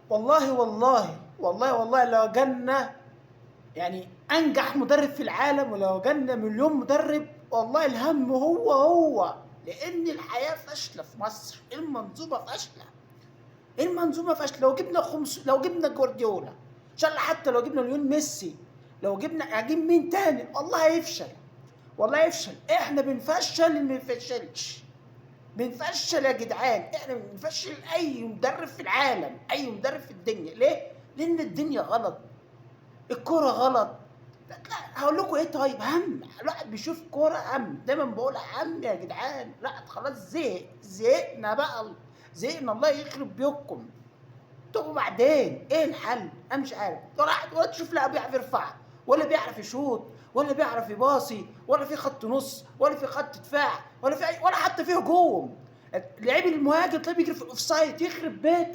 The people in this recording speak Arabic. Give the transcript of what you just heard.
والله لو جالنا يعني انجح مدرب في العالم، ولو جالنا مليون مدرب، والله الهم هو، لان الحياه فاشله في مصر، المنظومه فاشله. المنظومه فاشله. لو جبنا جوارديولا ان شاء الله، حتى لو جبنا ليون ميسي، لو جبنا هجيب مين تاني، والله هيفشل. والله يفشل. احنا بنفشل اللي ما يفشلش. بنفشل يا جدعان، احنا بنفشل اي مدرب في العالم، اي مدرب في الدنيا. ليه؟ لان الدنيا غلط، الكوره غلط. لا، هقول لكم ايه؟ طيب هم الواحد بيشوف كوره هم، دايما بقول هم يا جدعان. لا خلاص، زهقنا بقى، زهقنا. الله يخرب بيوتكم. طب وبعدين ايه الحل؟ انا مش عارف. ولا تشوف لا بيعرف يرفع، ولا بيعرف يشوط، ولا بيعرف يباصي، ولا في خط نص، ولا في خط دفاع، ولا حتى في هجوم. لعيب المهاجم تلاقيه بيجري في الاوفسايد، يخرب بيت